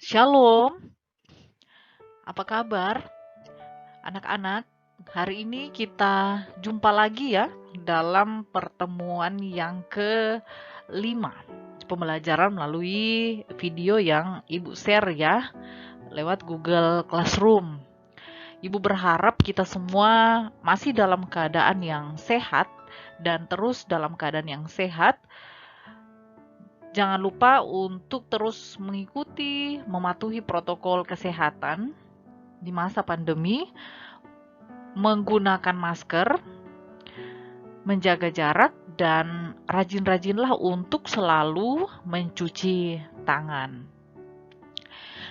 Shalom, apa kabar anak-anak? Hari ini kita jumpa lagi ya dalam pertemuan yang kelima. Pembelajaran melalui video yang Ibu share ya lewat Google Classroom. Ibu berharap kita semua masih dalam keadaan yang sehat dan terus dalam keadaan yang sehat. Jangan lupa untuk terus mengikuti, mematuhi protokol kesehatan di masa pandemi, menggunakan masker, menjaga jarak, dan rajin-rajinlah untuk selalu mencuci tangan.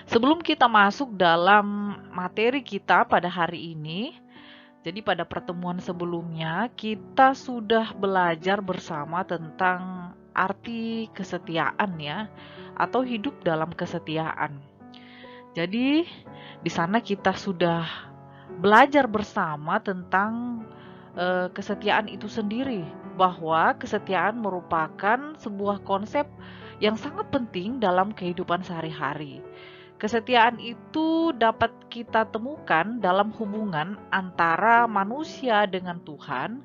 Sebelum kita masuk dalam materi kita pada hari ini, jadi pada pertemuan sebelumnya kita sudah belajar bersama tentang arti kesetiaan ya, atau hidup dalam kesetiaan. Jadi di sana kita sudah belajar bersama tentang kesetiaan itu sendiri, bahwa kesetiaan merupakan sebuah konsep yang sangat penting dalam kehidupan sehari-hari. Kesetiaan itu dapat kita temukan dalam hubungan antara manusia dengan Tuhan,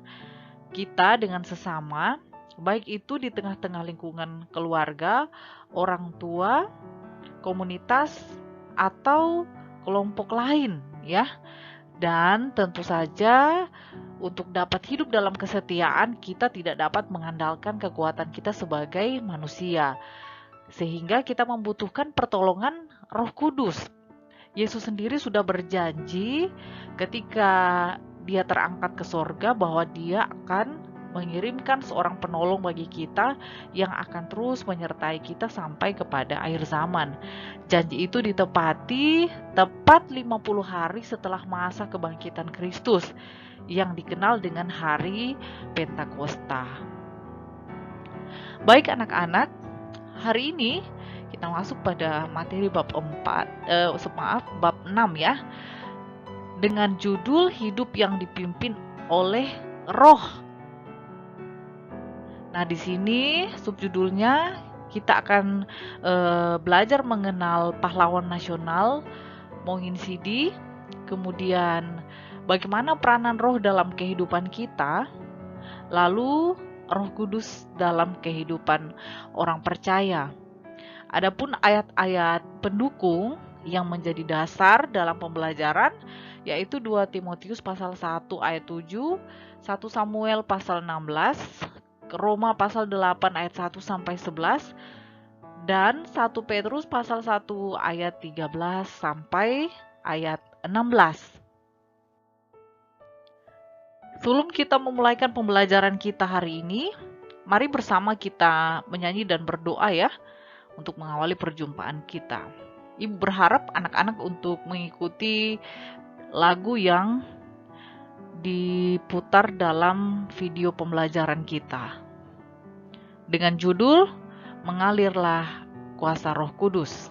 kita dengan sesama, baik itu di tengah-tengah lingkungan keluarga, orang tua, komunitas, atau kelompok lain ya. Dan tentu saja untuk dapat hidup dalam kesetiaan, kita tidak dapat mengandalkan kekuatan kita sebagai manusia, sehingga kita membutuhkan pertolongan Roh Kudus. Yesus sendiri sudah berjanji ketika dia terangkat ke sorga bahwa dia akan mengirimkan seorang penolong bagi kita yang akan terus menyertai kita sampai kepada akhir zaman. Janji itu ditepati tepat 50 hari setelah masa kebangkitan Kristus yang dikenal dengan hari Pentakosta. Baik anak-anak, hari ini kita masuk pada materi bab 6 ya. Dengan judul hidup yang dipimpin oleh Roh. Nah, di sini subjudulnya kita akan belajar mengenal pahlawan nasional Mohin Sidi, kemudian bagaimana peranan roh dalam kehidupan kita, lalu Roh Kudus dalam kehidupan orang percaya. Adapun ayat-ayat pendukung yang menjadi dasar dalam pembelajaran yaitu 2 Timotius pasal 1 ayat 7, 1 Samuel pasal 16, Roma pasal 8 ayat 1 sampai 11, dan 1 Petrus pasal 1 ayat 13 sampai ayat 16. Sebelum kita memulaikan pembelajaran kita hari ini, mari bersama kita menyanyi dan berdoa ya, untuk mengawali perjumpaan kita. Ibu berharap anak-anak untuk mengikuti lagu yang diputar dalam video pembelajaran kita dengan judul Mengalirlah Kuasa Roh Kudus.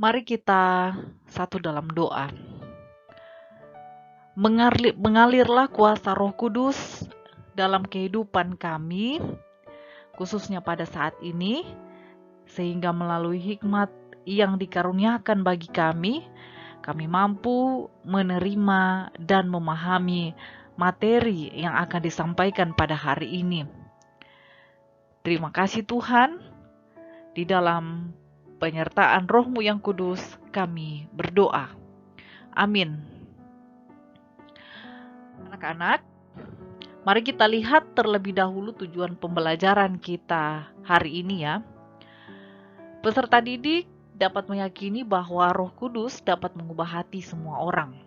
Mari kita satu dalam doa. Mengalirlah kuasa Roh Kudus dalam kehidupan kami, khususnya pada saat ini, sehingga melalui hikmat yang dikaruniakan bagi kami mampu menerima dan memahami materi yang akan disampaikan pada hari ini. Terima kasih Tuhan, di dalam penyertaan Roh-Mu yang kudus kami berdoa. Amin. Anak-anak, mari kita lihat terlebih dahulu tujuan pembelajaran kita hari ini ya. Peserta didik dapat meyakini bahwa Roh Kudus dapat mengubah hati semua orang.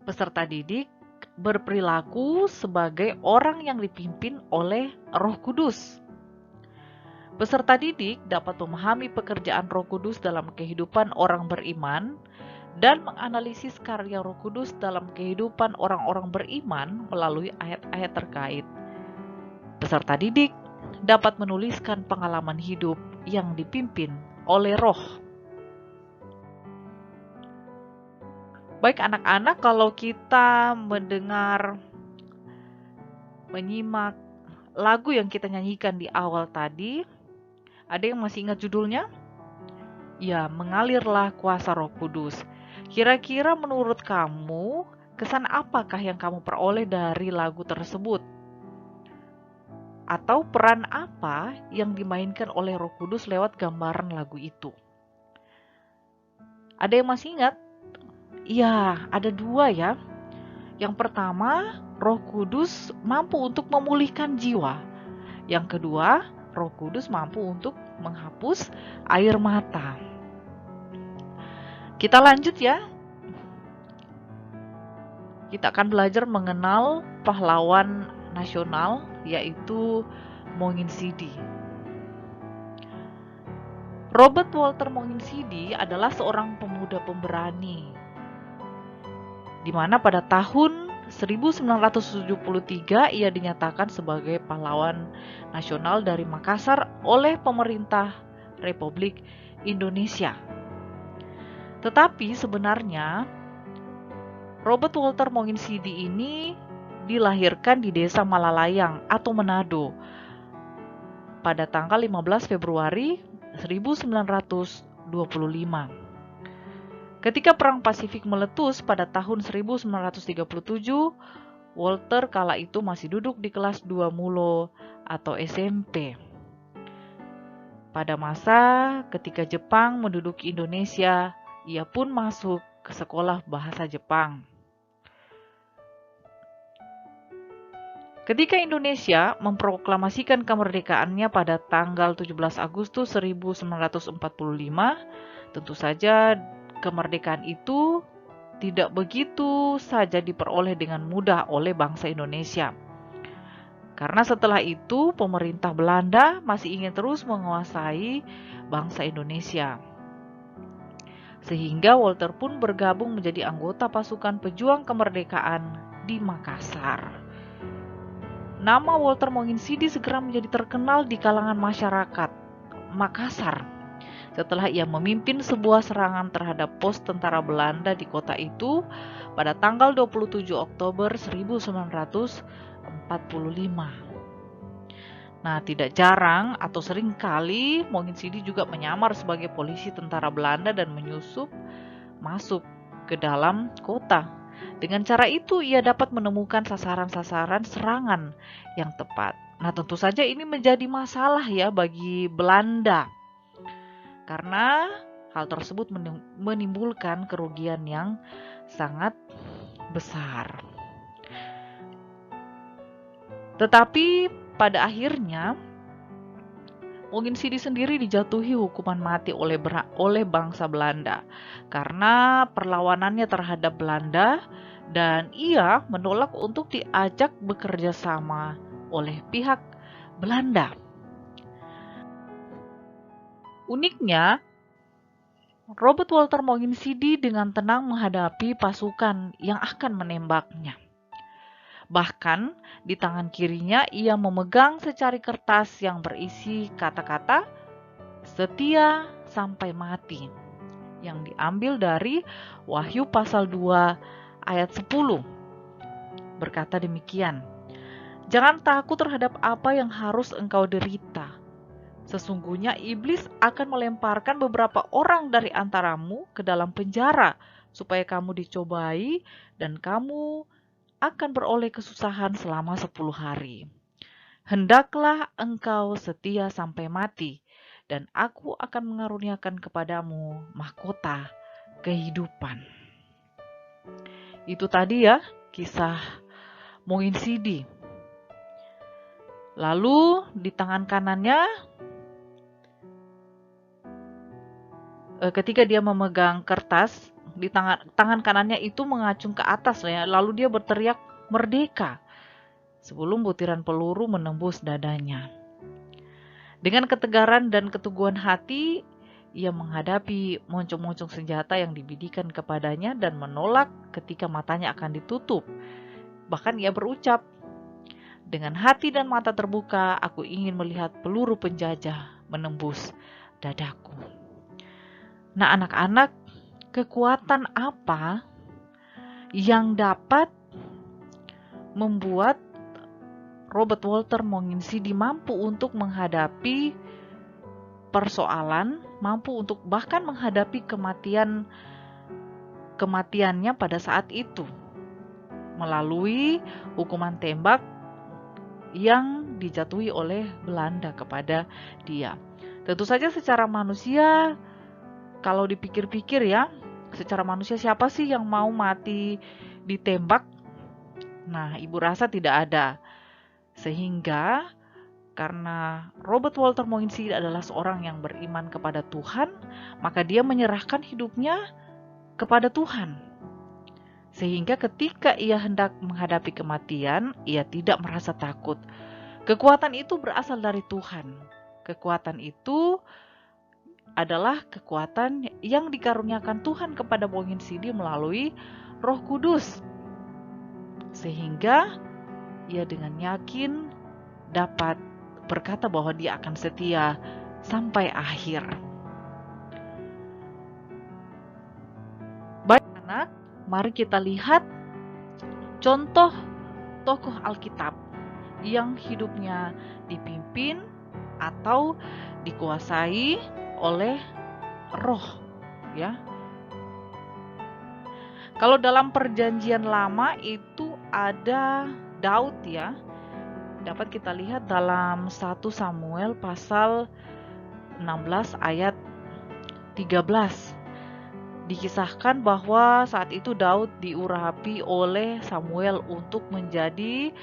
Peserta didik berperilaku sebagai orang yang dipimpin oleh Roh Kudus. Peserta didik dapat memahami pekerjaan Roh Kudus dalam kehidupan orang beriman dan menganalisis karya Roh Kudus dalam kehidupan orang-orang beriman melalui ayat-ayat terkait. Peserta didik dapat menuliskan pengalaman hidup yang dipimpin oleh Roh. Baik anak-anak, kalau kita menyimak lagu yang kita nyanyikan di awal tadi, ada yang masih ingat judulnya? Ya, Mengalirlah Kuasa Roh Kudus. Kira-kira menurut kamu, kesan apakah yang kamu peroleh dari lagu tersebut? Atau peran apa yang dimainkan oleh Roh Kudus lewat gambaran lagu itu? Ada yang masih ingat? Ya, ada dua ya. Yang pertama, Roh Kudus mampu untuk memulihkan jiwa. Yang kedua, Roh Kudus mampu untuk menghapus air mata. Kita lanjut ya. Kita akan belajar mengenal pahlawan nasional, yaitu Monginsidi. Robert Walter Monginsidi adalah seorang pemuda pemberani, di mana pada tahun 1973 ia dinyatakan sebagai pahlawan nasional dari Makassar oleh pemerintah Republik Indonesia. Tetapi sebenarnya Robert Walter Monginsidi ini dilahirkan di desa Malalayang atau Manado pada tanggal 15 Februari 1925. Ketika Perang Pasifik meletus pada tahun 1937, Walter kala itu masih duduk di kelas 2 Mulo atau SMP. Pada masa ketika Jepang menduduki Indonesia, ia pun masuk ke sekolah bahasa Jepang. Ketika Indonesia memproklamasikan kemerdekaannya pada tanggal 17 Agustus 1945, tentu saja kemerdekaan itu tidak begitu saja diperoleh dengan mudah oleh bangsa Indonesia. Karena setelah itu pemerintah Belanda masih ingin terus menguasai bangsa Indonesia. Sehingga Walter pun bergabung menjadi anggota pasukan pejuang kemerdekaan di Makassar. Nama Walter Monginsidi segera menjadi terkenal di kalangan masyarakat Makassar setelah ia memimpin sebuah serangan terhadap pos tentara Belanda di kota itu pada tanggal 27 Oktober 1945. Nah, tidak jarang atau sering kali Monginsidi juga menyamar sebagai polisi tentara Belanda dan menyusup masuk ke dalam kota. Dengan cara itu ia dapat menemukan sasaran-sasaran serangan yang tepat. Nah, tentu saja ini menjadi masalah ya bagi Belanda. Karena hal tersebut menimbulkan kerugian yang sangat besar. Tetapi pada akhirnya Monginsidi sendiri dijatuhi hukuman mati oleh bangsa Belanda karena perlawanannya terhadap Belanda dan ia menolak untuk diajak bekerja sama oleh pihak Belanda. Uniknya, Robert Walter Monginsidi dengan tenang menghadapi pasukan yang akan menembaknya. Bahkan di tangan kirinya ia memegang secari kertas yang berisi kata-kata setia sampai mati. yang diambil dari Wahyu pasal 2 ayat 10. Berkata demikian, "Jangan takut terhadap apa yang harus engkau derita. Sesungguhnya iblis akan melemparkan beberapa orang dari antaramu ke dalam penjara, supaya kamu dicobai dan kamu akan beroleh kesusahan selama 10 hari. Hendaklah engkau setia sampai mati, dan aku akan mengaruniakan kepadamu mahkota kehidupan." Itu tadi ya, kisah Moin Sidi. Lalu di tangan kanannya, ketika dia memegang kertas, di tangan kanannya itu mengacung ke atas ya, lalu dia berteriak merdeka sebelum butiran peluru menembus dadanya. Dengan ketegaran dan keteguhan hati, ia menghadapi moncong-moncong senjata yang dibidikan kepadanya dan menolak ketika matanya akan ditutup. Bahkan ia berucap, "Dengan hati dan mata terbuka, aku ingin melihat peluru penjajah menembus dadaku." Nah, anak-anak, kekuatan apa yang dapat membuat Robert Walter Monginsidi mampu untuk menghadapi persoalan, mampu untuk bahkan menghadapi kematiannya pada saat itu melalui hukuman tembak yang dijatuhi oleh Belanda kepada dia. Tentu saja secara manusia, kalau dipikir-pikir ya, secara manusia siapa sih yang mau mati ditembak? Nah, ibu rasa tidak ada. Sehingga karena Robert Walter Monginsidi adalah seorang yang beriman kepada Tuhan, maka dia menyerahkan hidupnya kepada Tuhan. Sehingga ketika ia hendak menghadapi kematian, ia tidak merasa takut. Kekuatan itu berasal dari Tuhan. Kekuatan itu adalah kekuatan yang dikaruniakan Tuhan kepada Monginsidi melalui Roh Kudus. Sehingga ia dengan yakin dapat berkata bahwa dia akan setia sampai akhir. Baik anak, mari kita lihat contoh tokoh Alkitab yang hidupnya dipimpin atau dikuasai oleh roh, ya. Kalau dalam perjanjian lama itu ada Daud ya. Dapat kita lihat dalam 1 Samuel pasal 16 ayat 13. Dikisahkan bahwa saat itu Daud diurapi oleh Samuel untuk menjadi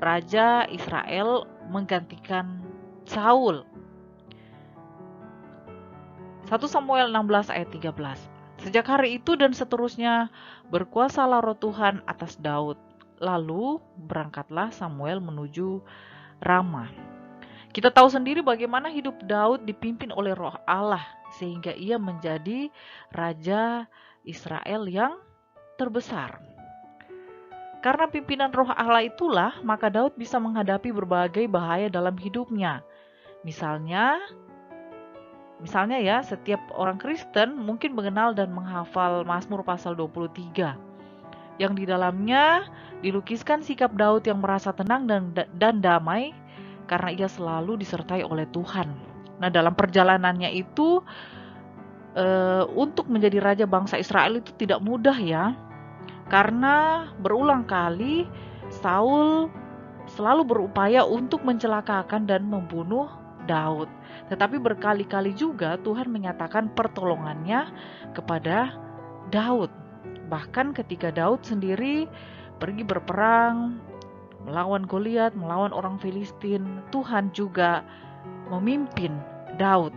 raja Israel menggantikan Saul. 1 Samuel 16 ayat 13. Sejak hari itu dan seterusnya berkuasalah roh Tuhan atas Daud. Lalu berangkatlah Samuel menuju Rama. Kita tahu sendiri bagaimana hidup Daud dipimpin oleh roh Allah sehingga ia menjadi raja Israel yang terbesar. Karena pimpinan roh Allah itulah maka Daud bisa menghadapi berbagai bahaya dalam hidupnya. Misalnya ya, setiap orang Kristen mungkin mengenal dan menghafal Mazmur pasal 23 yang di dalamnya dilukiskan sikap Daud yang merasa tenang dan damai karena ia selalu disertai oleh Tuhan. Nah, dalam perjalanannya itu untuk menjadi raja bangsa Israel itu tidak mudah ya, karena berulang kali Saul selalu berupaya untuk mencelakakan dan membunuh Daud. Tetapi berkali-kali juga Tuhan menyatakan pertolongannya kepada Daud. Bahkan ketika Daud sendiri pergi berperang, melawan Goliat, melawan orang Filistin, Tuhan juga memimpin Daud.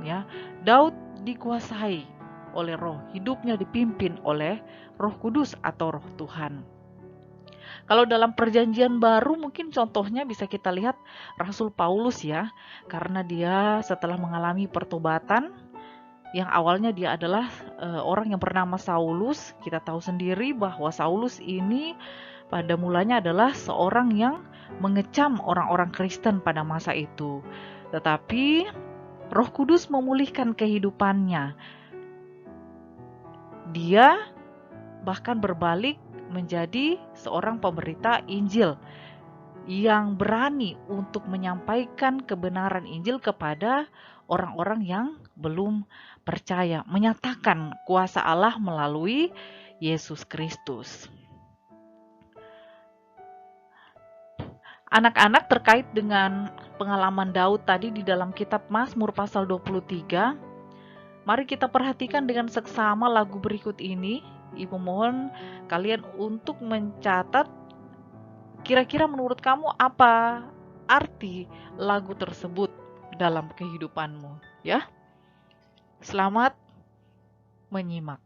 Ya, Daud dikuasai oleh roh, hidupnya dipimpin oleh Roh Kudus atau Roh Tuhan. Kalau dalam perjanjian baru mungkin contohnya bisa kita lihat Rasul Paulus ya, karena dia setelah mengalami pertobatan yang awalnya dia adalah orang yang bernama Saulus. Kita tahu sendiri bahwa Saulus ini pada mulanya adalah seorang yang mengecam orang-orang Kristen pada masa itu. Tetapi Roh Kudus memulihkan kehidupannya. Dia bahkan berbalik menjadi seorang pemberita Injil yang berani untuk menyampaikan kebenaran Injil kepada orang-orang yang belum percaya, menyatakan kuasa Allah melalui Yesus Kristus. Anak-anak, terkait dengan pengalaman Daud tadi di dalam kitab Mazmur pasal 23, mari kita perhatikan dengan seksama lagu berikut ini. Ibu mohon kalian untuk mencatat kira-kira menurut kamu apa arti lagu tersebut dalam kehidupanmu, ya. Selamat menyimak.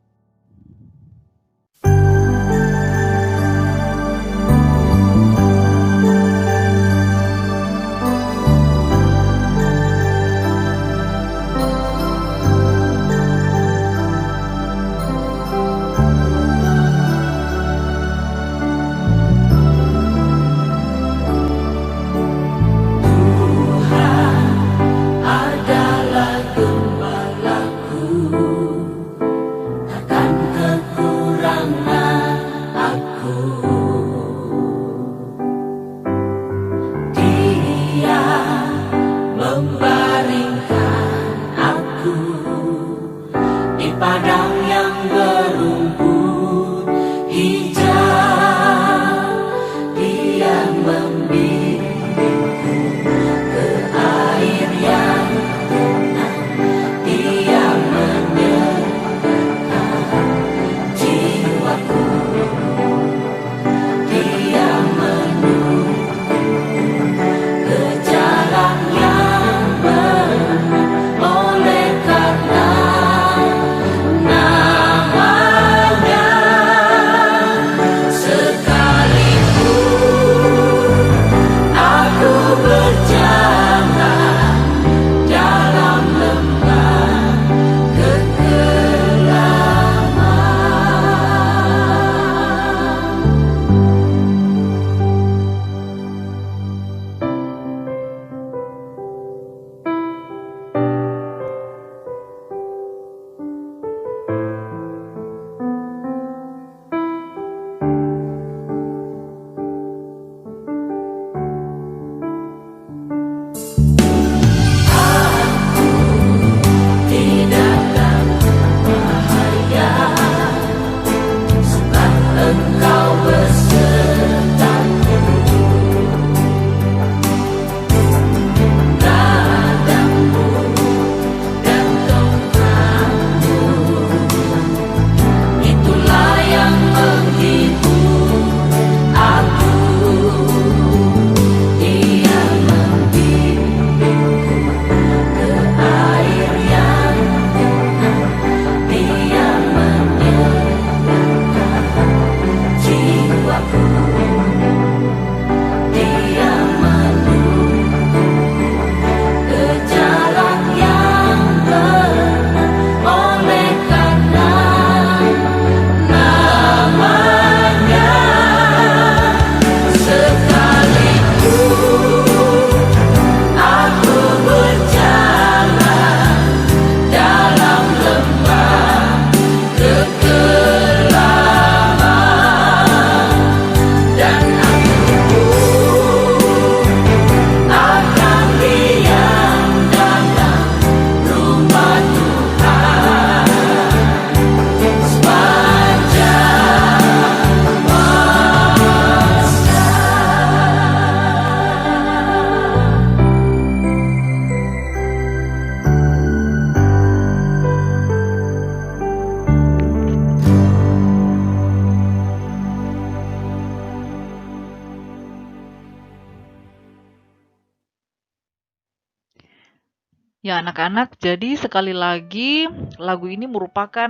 Ya, anak-anak, jadi sekali lagi lagu ini merupakan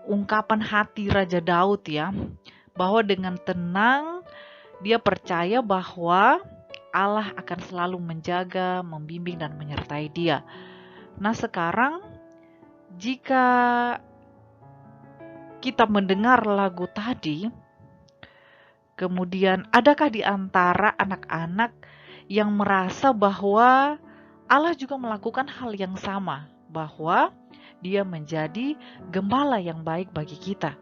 ungkapan hati Raja Daud ya, bahwa dengan tenang dia percaya bahwa Allah akan selalu menjaga, membimbing dan menyertai dia. Nah, sekarang jika kita mendengar lagu tadi, kemudian adakah di antara anak-anak yang merasa bahwa Allah juga melakukan hal yang sama, bahwa Dia menjadi gembala yang baik bagi kita.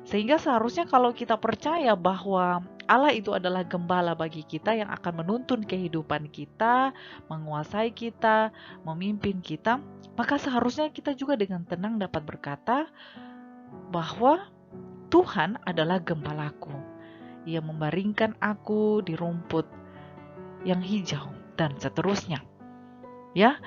Sehingga seharusnya kalau kita percaya bahwa Allah itu adalah gembala bagi kita yang akan menuntun kehidupan kita, menguasai kita, memimpin kita, maka seharusnya kita juga dengan tenang dapat berkata bahwa Tuhan adalah gembalaku. Ia membaringkan aku di rumput yang hijau dan seterusnya. Ya,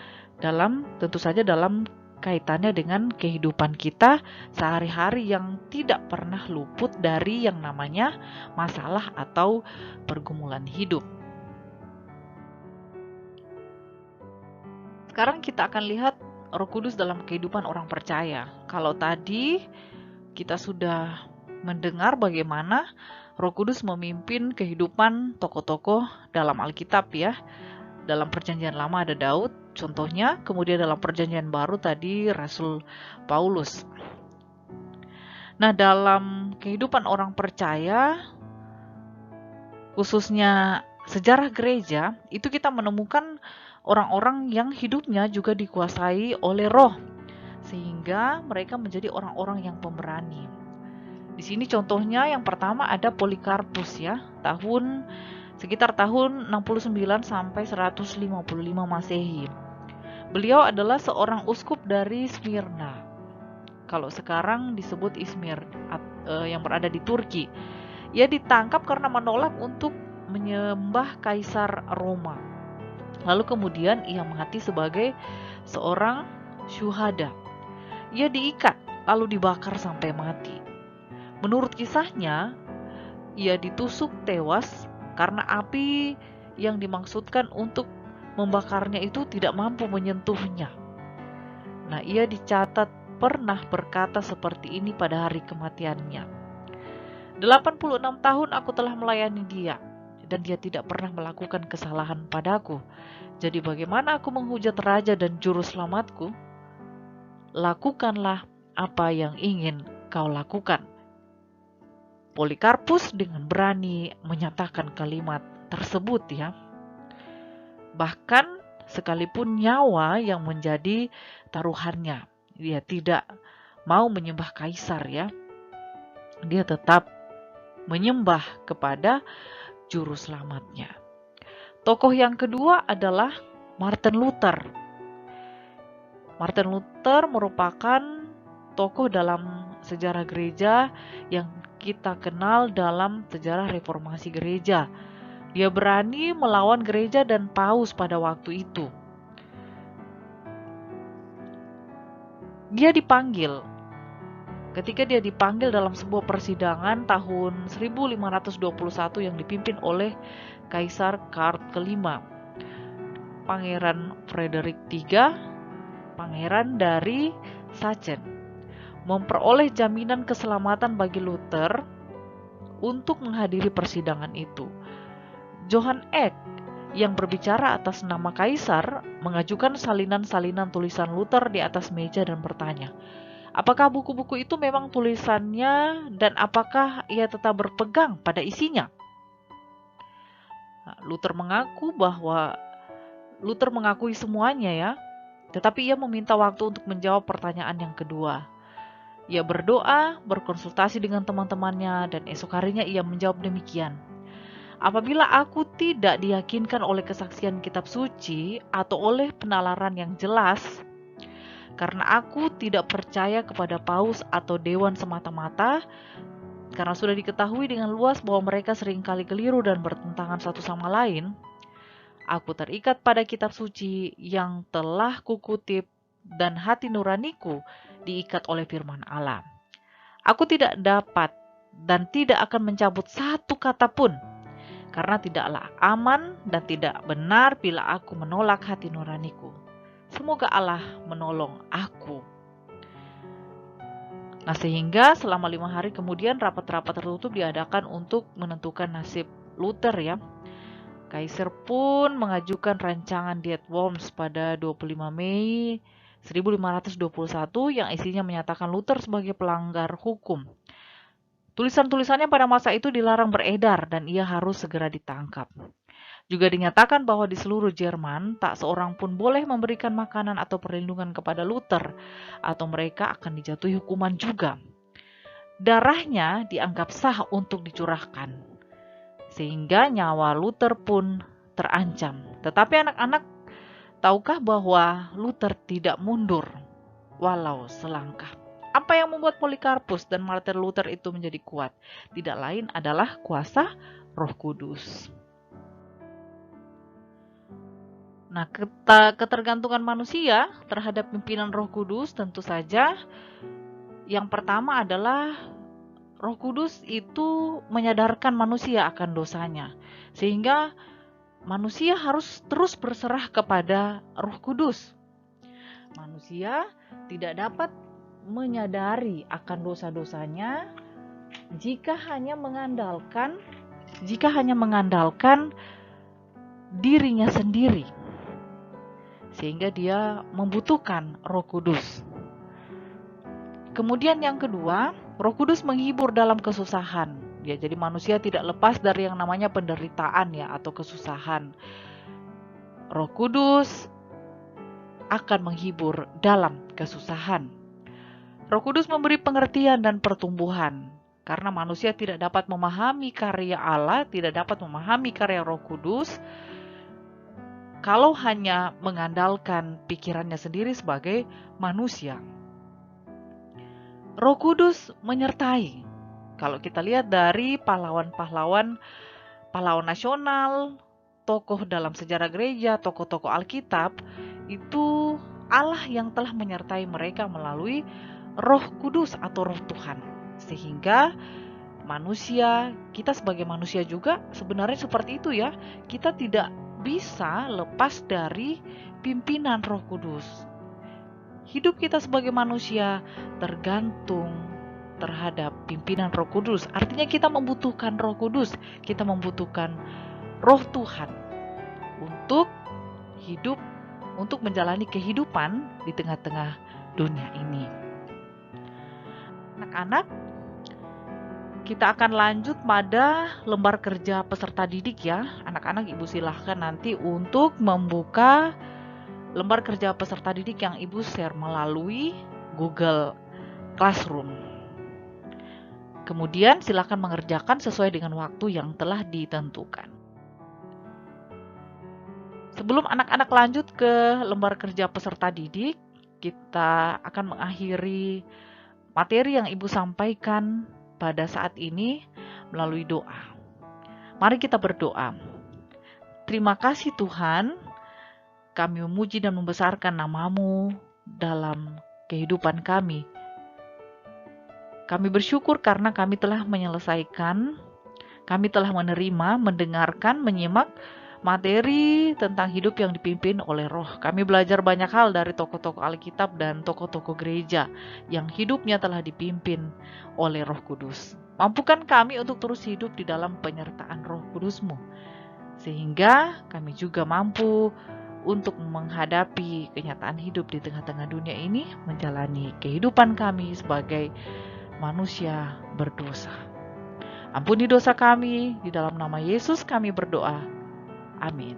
tentu saja dalam kaitannya dengan kehidupan kita sehari-hari yang tidak pernah luput dari yang namanya masalah atau pergumulan hidup. Sekarang kita akan lihat Roh Kudus dalam kehidupan orang percaya. Kalau tadi kita sudah mendengar bagaimana Roh Kudus memimpin kehidupan tokoh-tokoh dalam Alkitab ya. Dalam Perjanjian Lama ada Daud, contohnya. Kemudian dalam Perjanjian Baru tadi Rasul Paulus. Nah, dalam kehidupan orang percaya, khususnya sejarah gereja, itu kita menemukan orang-orang yang hidupnya juga dikuasai oleh Roh, sehingga mereka menjadi orang-orang yang pemberani. Di sini contohnya yang pertama ada Polikarpus ya, sekitar tahun 69 sampai 155 Masehi. Beliau adalah seorang uskup dari Smyrna. Kalau sekarang disebut Izmir, yang berada di Turki. Ia ditangkap karena menolak untuk menyembah Kaisar Roma. Lalu kemudian ia mati sebagai seorang syuhada. Ia diikat lalu dibakar sampai mati. Menurut kisahnya, ia ditusuk tewas karena api yang dimaksudkan untuk membakarnya itu tidak mampu menyentuhnya. Nah, ia dicatat pernah berkata seperti ini pada hari kematiannya. 86 tahun aku telah melayani dia, dan dia tidak pernah melakukan kesalahan padaku. Jadi bagaimana aku menghujat raja dan juru selamatku? Lakukanlah apa yang ingin kau lakukan. Polikarpus dengan berani menyatakan kalimat tersebut ya. Bahkan sekalipun nyawa yang menjadi taruhannya, dia tidak mau menyembah kaisar ya. Dia tetap menyembah kepada juru selamatnya. Tokoh yang kedua adalah Martin Luther. Martin Luther merupakan tokoh dalam sejarah gereja yang kita kenal dalam sejarah reformasi gereja. Dia berani melawan gereja dan paus pada waktu itu. Dia dipanggil. Ketika dia dipanggil dalam sebuah persidangan tahun 1521 yang dipimpin oleh Kaisar Karl kelima, Pangeran Frederick III, pangeran dari Sachsen, memperoleh jaminan keselamatan bagi Luther untuk menghadiri persidangan itu. Johann Eck yang berbicara atas nama Kaisar mengajukan salinan-salinan tulisan Luther di atas meja dan bertanya, apakah buku-buku itu memang tulisannya dan apakah ia tetap berpegang pada isinya? Nah, Luther mengakui semuanya ya, tetapi ia meminta waktu untuk menjawab pertanyaan yang kedua. Ia berdoa, berkonsultasi dengan teman-temannya, dan esok harinya ia menjawab demikian. Apabila aku tidak diyakinkan oleh kesaksian kitab suci atau oleh penalaran yang jelas, karena aku tidak percaya kepada paus atau dewan semata-mata, karena sudah diketahui dengan luas bahwa mereka seringkali keliru dan bertentangan satu sama lain, aku terikat pada kitab suci yang telah kukutip dan hati nuraniku diikat oleh firman Allah. Aku tidak dapat dan tidak akan mencabut satu kata pun, karena tidaklah aman dan tidak benar bila aku menolak hati nuraniku. Semoga Allah menolong aku. Nah, sehingga selama 5 hari kemudian rapat-rapat tertutup diadakan untuk menentukan nasib Luther ya. Kaisar pun mengajukan rancangan Diet Worms pada 25 Mei 1521 yang isinya menyatakan Luther sebagai pelanggar hukum. Tulisan-tulisannya pada masa itu dilarang beredar dan ia harus segera ditangkap. Juga dinyatakan bahwa di seluruh Jerman tak seorang pun boleh memberikan makanan atau perlindungan kepada Luther atau mereka akan dijatuhi hukuman juga. Darahnya dianggap sah untuk dicurahkan, sehingga nyawa Luther pun terancam. Tetapi anak-anak, tahukah bahwa Luther tidak mundur walau selangkah? Apa yang membuat Polikarpus dan Martin Luther itu menjadi kuat? Tidak lain adalah kuasa Roh Kudus. Nah, ketergantungan manusia terhadap pimpinan Roh Kudus tentu saja yang pertama adalah Roh Kudus itu menyadarkan manusia akan dosanya, sehingga manusia harus terus berserah kepada Roh Kudus. Manusia tidak dapat menyadari akan dosa-dosanya jika hanya mengandalkan dirinya sendiri, sehingga dia membutuhkan Roh Kudus. Kemudian yang kedua, Roh Kudus menghibur dalam kesusahan. Ya, jadi manusia tidak lepas dari yang namanya penderitaan ya atau kesusahan. Roh Kudus akan menghibur dalam kesusahan. Roh Kudus memberi pengertian dan pertumbuhan. Karena manusia tidak dapat memahami karya Allah, tidak dapat memahami karya Roh Kudus kalau hanya mengandalkan pikirannya sendiri sebagai manusia. Roh Kudus menyertai. Kalau kita lihat dari pahlawan nasional, tokoh dalam sejarah gereja, tokoh-tokoh Alkitab, itu Allah yang telah menyertai mereka melalui Roh Kudus atau Roh Tuhan. Sehingga kita sebagai manusia juga sebenarnya seperti itu ya. Kita tidak bisa lepas dari pimpinan Roh Kudus. Hidup kita sebagai manusia tergantung terhadap pimpinan Roh Kudus. Artinya kita membutuhkan Roh Kudus, kita membutuhkan Roh Tuhan untuk hidup, untuk menjalani kehidupan di tengah-tengah dunia ini. Anak-anak, kita akan lanjut pada lembar kerja peserta didik ya. Anak-anak, Ibu silahkan nanti untuk membuka lembar kerja peserta didik yang Ibu share melalui Google Classroom. Kemudian silakan mengerjakan sesuai dengan waktu yang telah ditentukan. Sebelum anak-anak lanjut ke lembar kerja peserta didik, kita akan mengakhiri materi yang Ibu sampaikan pada saat ini melalui doa. Mari kita berdoa. Terima kasih Tuhan, kami memuji dan membesarkan nama-Mu dalam kehidupan kami. Kami bersyukur karena kami telah menyelesaikan, kami telah menerima, mendengarkan, menyimak materi tentang hidup yang dipimpin oleh Roh. Kami belajar banyak hal dari tokoh-tokoh Alkitab dan tokoh-tokoh gereja yang hidupnya telah dipimpin oleh Roh Kudus. Mampukan kami untuk terus hidup di dalam penyertaan Roh Kudus-Mu, sehingga kami juga mampu untuk menghadapi kenyataan hidup di tengah-tengah dunia ini, menjalani kehidupan kami sebagai manusia berdosa. Ampuni dosa kami, di dalam nama Yesus kami berdoa. Amin.